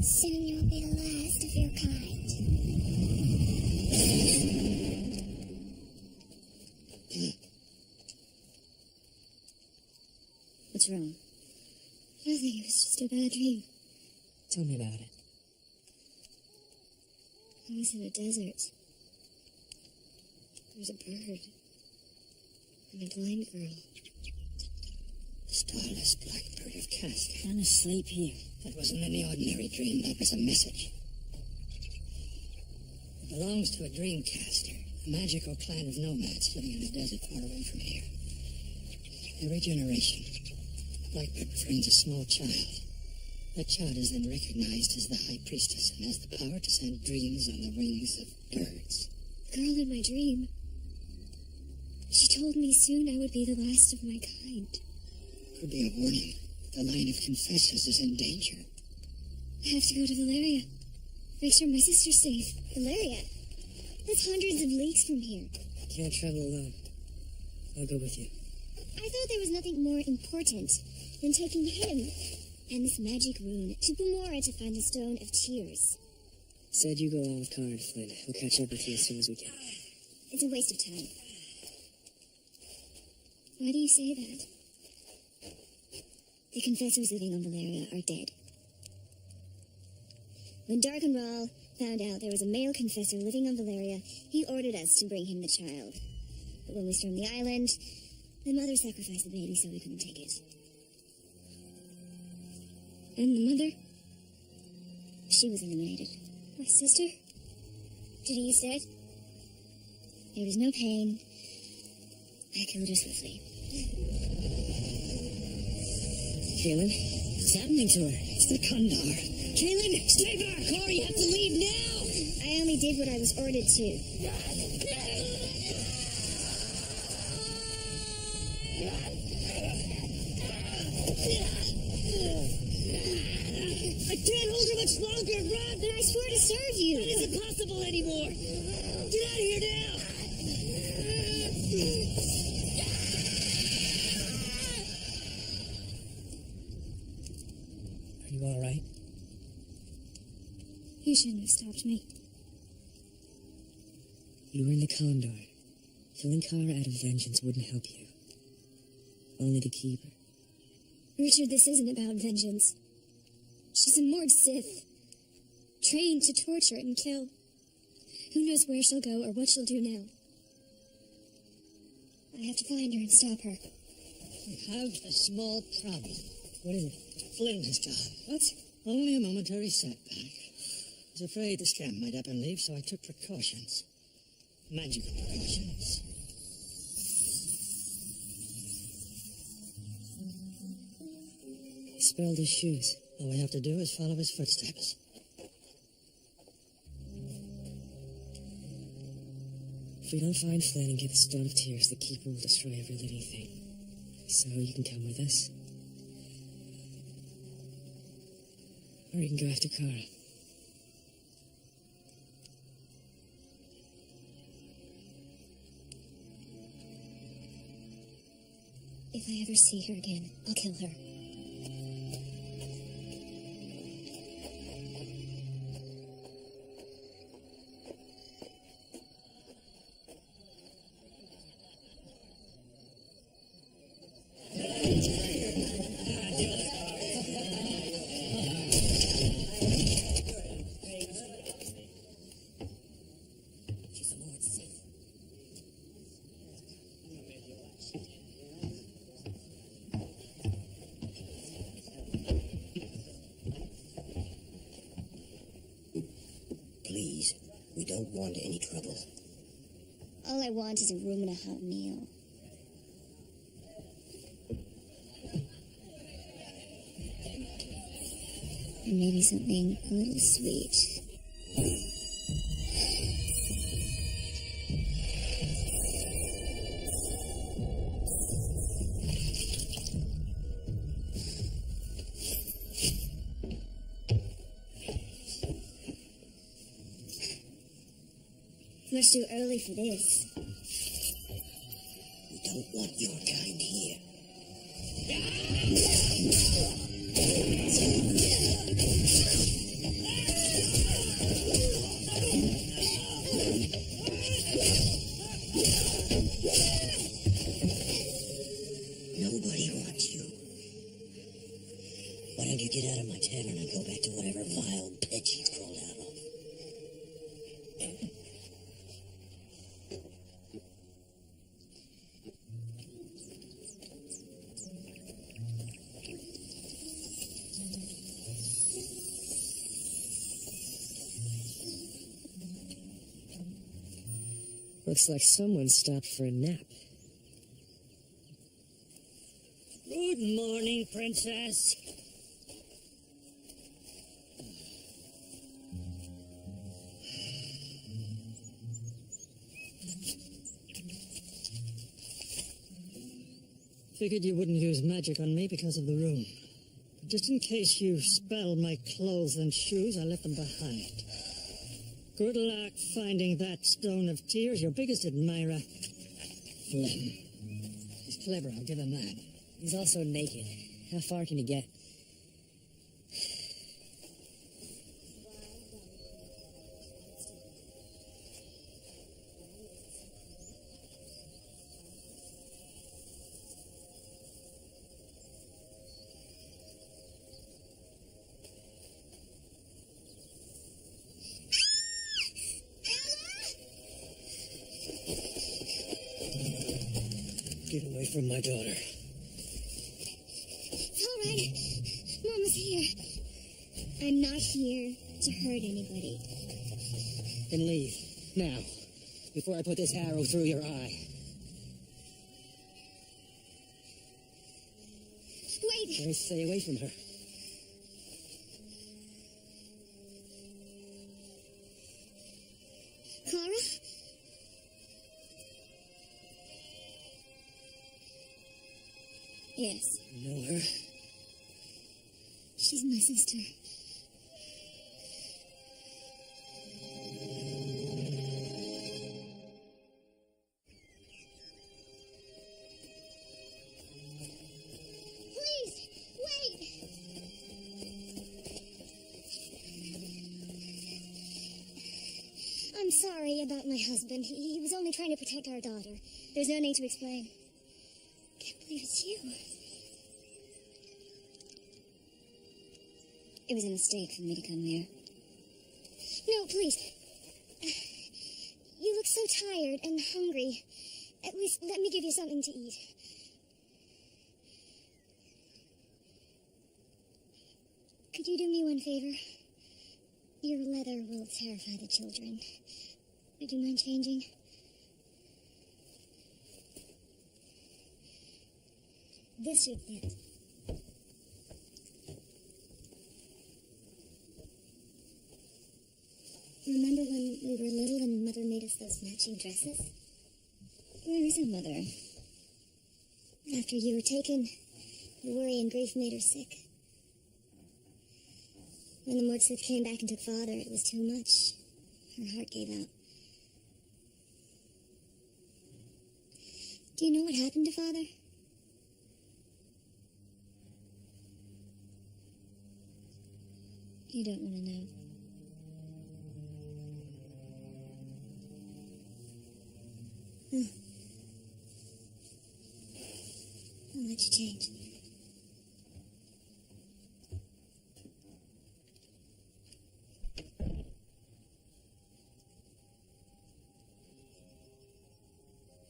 Soon you'll be the last of your kind. What's wrong? Nothing, it was just a bad dream. Tell me about it. I was in a desert. There was a bird. And a blind girl. The starless blackbird of Castor. I'm asleep here. That wasn't any ordinary dream. That was a message. It belongs to a dreamcaster, a magical clan of nomads living in a desert far away from here. Every generation, Blackbird befriends a small child. That child is then recognized as the High Priestess and has the power to send dreams on the wings of birds. The girl in my dream. She told me soon I would be the last of my kind. Could be a warning. The line of confessors is in danger. I have to go to Valeria. Make sure my sister's safe. Valeria? That's hundreds of leagues from here. Can't travel alone. I'll go with you. I thought there was nothing more important than taking him and this magic rune to Bumora to find the Stone of Tears. Said you go on with Cara and Flynn. We'll catch up with you as soon as we can. It's a waste of time. Why do you say that? The confessors living on Valeria are dead. When Darkenral found out there was a male confessor living on Valeria, he ordered us to bring him the child. But when we stormed the island, the mother sacrificed the baby so we couldn't take it. And the mother? She was eliminated. My sister? Denise dead? There was no pain. I killed her swiftly. Kaylin, what's happening to her? It's the Kandar. Kaylin, stay back! Cora, you have to leave now! I only did what I was ordered to. I can't hold her much longer, run! But I swore to serve you. That isn't possible anymore! Get out of here now! Are you all right? You shouldn't have stopped me. You were in the Condor. Killing Cara out of vengeance wouldn't help you. Only to keep her. Richard, this isn't about vengeance. She's a Mord Sith, trained to torture and kill. Who knows where she'll go or what she'll do now? I have to find her and stop her. We have a small problem. What is it? Flynn has gone. What? Only a momentary setback. I was afraid the scam might up and leave, so I took precautions. Magical precautions. He spilled his shoes. All we have to do is follow his footsteps. If we don't find Flynn and get the Stone of Tears, the Keeper will destroy every living thing. So you can come with us. Or you can go after Cara. If I ever see her again, I'll kill her. Please, we don't want any trouble. All I want is a room and a hot meal. And maybe something a little sweet. Much too early for this. We don't want your kind here. Nobody wants you. Why don't you get out of my tavern and go back to whatever vile pit you crawled out of? Looks like someone stopped for a nap. Good morning, Princess. Figured you wouldn't use magic on me because of the room. But just in case you spell my clothes and shoes, I left them behind. Good luck finding that stone of tears, your biggest admirer, Flynn. He's clever, I'll give him that. He's also naked. How far can he get? Get away from my daughter. It's all right. Mama's here. I'm not here to hurt anybody. Then leave. Now. Before I put this arrow through your eye. Wait! I stay away from her. Clara? Yes, You know her? she's my sister. Please, wait! I'm sorry about my husband. He was only trying to protect our daughter. There's no need to explain. I can't believe it's you. It was a mistake for me to come here. No, please. You look so tired and hungry. At least let me give you something to eat. Could you do me one favor? Your leather will terrify the children. Would you mind changing? This should fit. Remember when we were little and Mother made us those matching dresses? Where is our mother? After you were taken, the worry and grief made her sick. When the Mordsmith came back and took Father, it was too much. Her heart gave out. Do you know what happened to Father? You don't want to know. Oh. I'll let you change.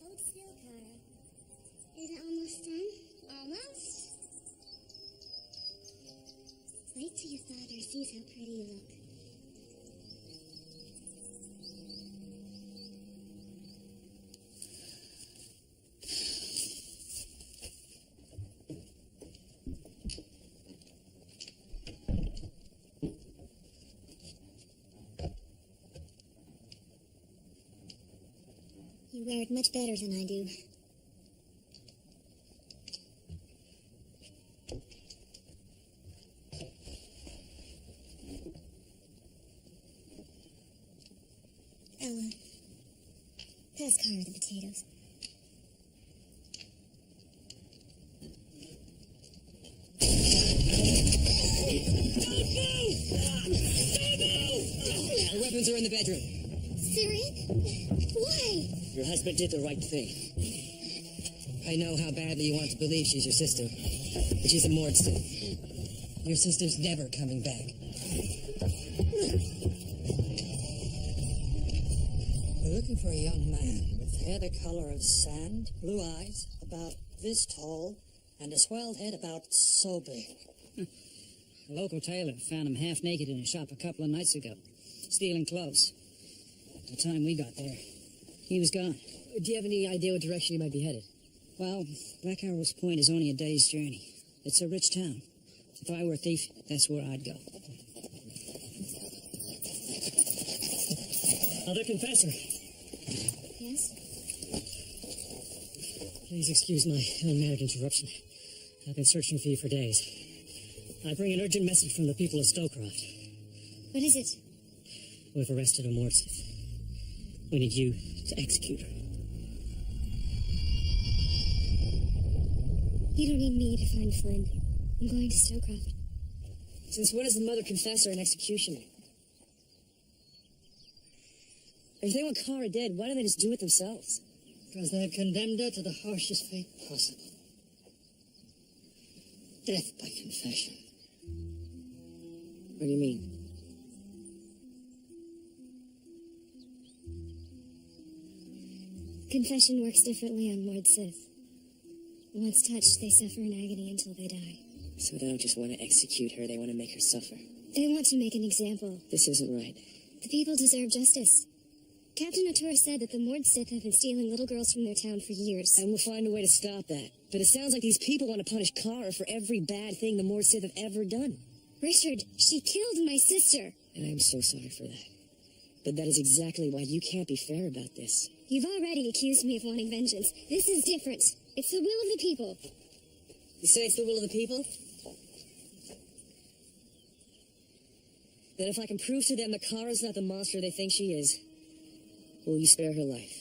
Hold still, Kara. Is it almost done? Almost. Wait till your father sees how pretty you look. You wear it much better than I do. Ella, Pass Carter the potatoes. The weapons are in the bedroom. Syrian? Why? Your husband did the right thing. I know how badly you want to believe she's your sister, but she's a Mordson. Your sister's never coming back. We're looking for a young man with hair the color of sand, blue eyes, about this tall, and a swelled head about so big. A local tailor found him half naked in a shop a couple of nights ago, stealing clothes. By the time we got there, he was gone. Do you have any idea what direction he might be headed? Well, Black Arrow's Point is only a day's journey. It's a rich town. If I were a thief, that's where I'd go. Mother Confessor. Yes? Please excuse my unmannered interruption. I've been searching for you for days. I bring an urgent message from the people of Stowcroft. What is it? We've arrested a Mordsith. We need you to execute her. You don't need me to find Flynn. I'm going to Stowcroft. Since when is the Mother Confessor an executioner? If they want Kara dead, why don't they just do it themselves? Because they've condemned her to the harshest fate possible. Death by confession. What do you mean? Confession works differently on Mord Sith. Once touched, they suffer in agony until they die. So they don't just want to execute her, they want to make her suffer. They want to make an example. This isn't right. The people deserve justice. Captain O'Toole said that the Mord Sith have been stealing little girls from their town for years. And we'll find a way to stop that. But it sounds like these people want to punish Kara for every bad thing the Mord Sith have ever done. Richard, she killed my sister. And I'm so sorry for that. But that is exactly why you can't be fair about this. You've already accused me of wanting vengeance. This is different. It's the will of the people. You say it's the will of the people? Then if I can prove to them that Kara's not the monster they think she is, will you spare her life?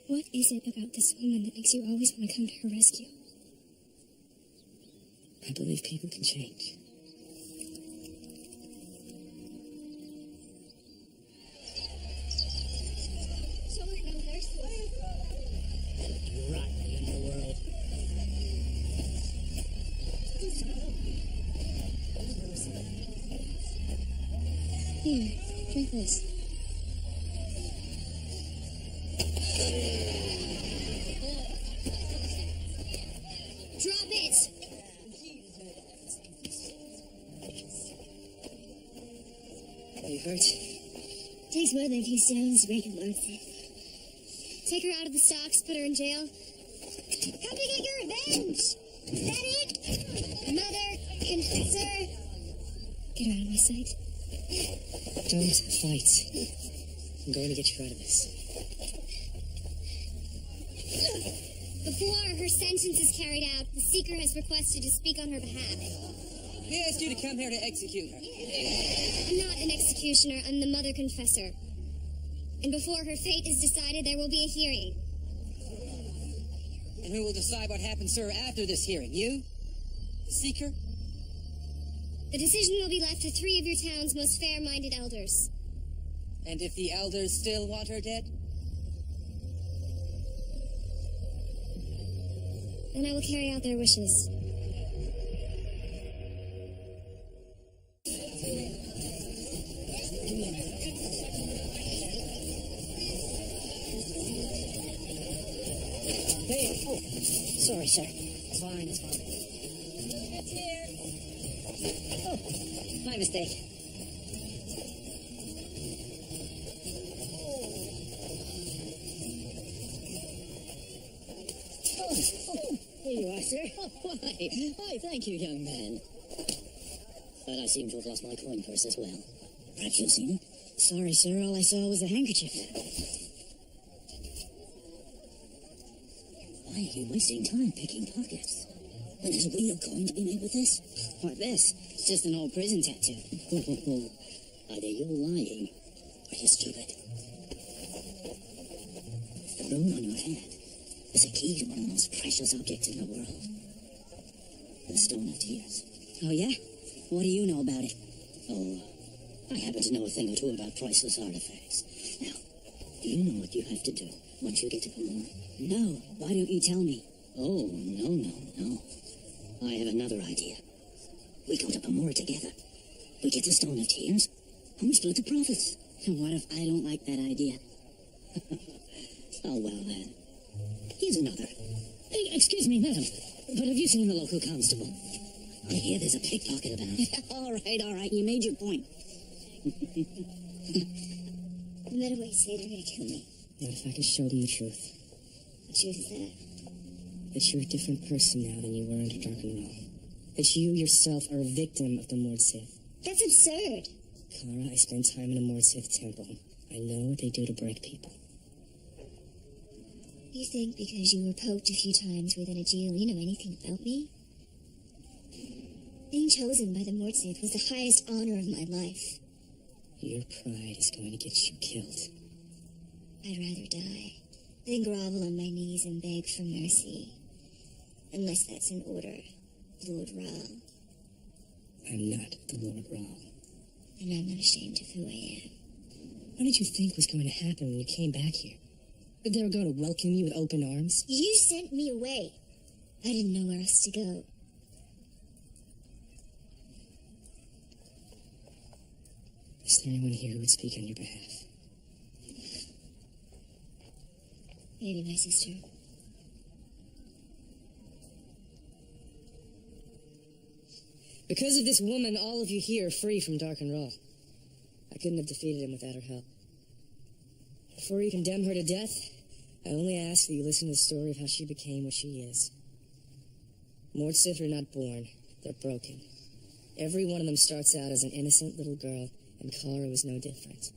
What is it about this woman that makes you always want to come to her rescue? I believe people can change. Rotten underworld. Here, drink this. Drop it! Are you hurt? Takes more than a few stones to break a Lord Sith. Take her out of the stocks, put her in jail. Come to get your revenge! Is that it? Mother, confessor. Get her out of my sight. Don't fight. I'm going to get you out of this. Before her sentence is carried out, the Seeker has requested to speak on her behalf. He asked you to come here to execute her. I'm not an executioner, I'm the Mother Confessor. And before her fate is decided, there will be a hearing. And who will decide what happens to her after this hearing? You? The Seeker? The decision will be left to 3 of your town's most fair-minded elders. And if the elders still want her dead? Then I will carry out their wishes. Hey, oh, sorry, sir. It's fine, it's fine. Oh, my mistake. Here you are, sir. Oh, why? Why, thank you, young man. But I seem to have lost my coin purse as well. Perhaps you've seen it? Sorry, sir. All I saw was a handkerchief. Why are you wasting time picking pockets? And there's a real coin to be made with this? What, this? It's just an old prison tattoo. Either you're lying, or you're stupid. The rune on your hand is a key to one of the most precious objects in the world. The Stone of Tears. Oh, yeah? What do you know about it? Oh, I happen to know a thing or two about priceless artifacts. Now, do you know what you have to do once you get to Pomor? No. Why don't you tell me? Oh, no. I have another idea. We go to Pomor together. We get the Stone of Tears, and we split the profits. And what if I don't like that idea? Oh, well then. Here's another. Hey, excuse me, madam, but have you seen the local constable? I hear there's a pickpocket about. all right. You made your point. No matter what you say, they're gonna kill me. Not if I can show them the truth. What truth is that? That you're a different person now than you were under Darkenwall. That you yourself are a victim of the Mordsith. That's absurd. Kara, I spent time in a Mordsith temple. I know what they do to break people. You think because you were poked a few times within a jail, you know anything about me? Being chosen by the Mordsith was the highest honor of my life. Your pride is going to get you killed. I'd rather die than grovel on my knees and beg for mercy. Unless that's an order, Lord Rahl. I'm not the Lord Rahl. And I'm not ashamed of who I am. What did you think was going to happen when you came back here? That they were going to welcome you with open arms? You sent me away. I didn't know where else to go. Is there anyone here who would speak on your behalf? Maybe my sister. Because of this woman, all of you here are free from Darkenwall. I couldn't have defeated him without her help. Before you condemn her to death, I only ask that you listen to the story of how she became what she is. Mordsith are not born, they're broken. Every one of them starts out as an innocent little girl, and Kara was no different.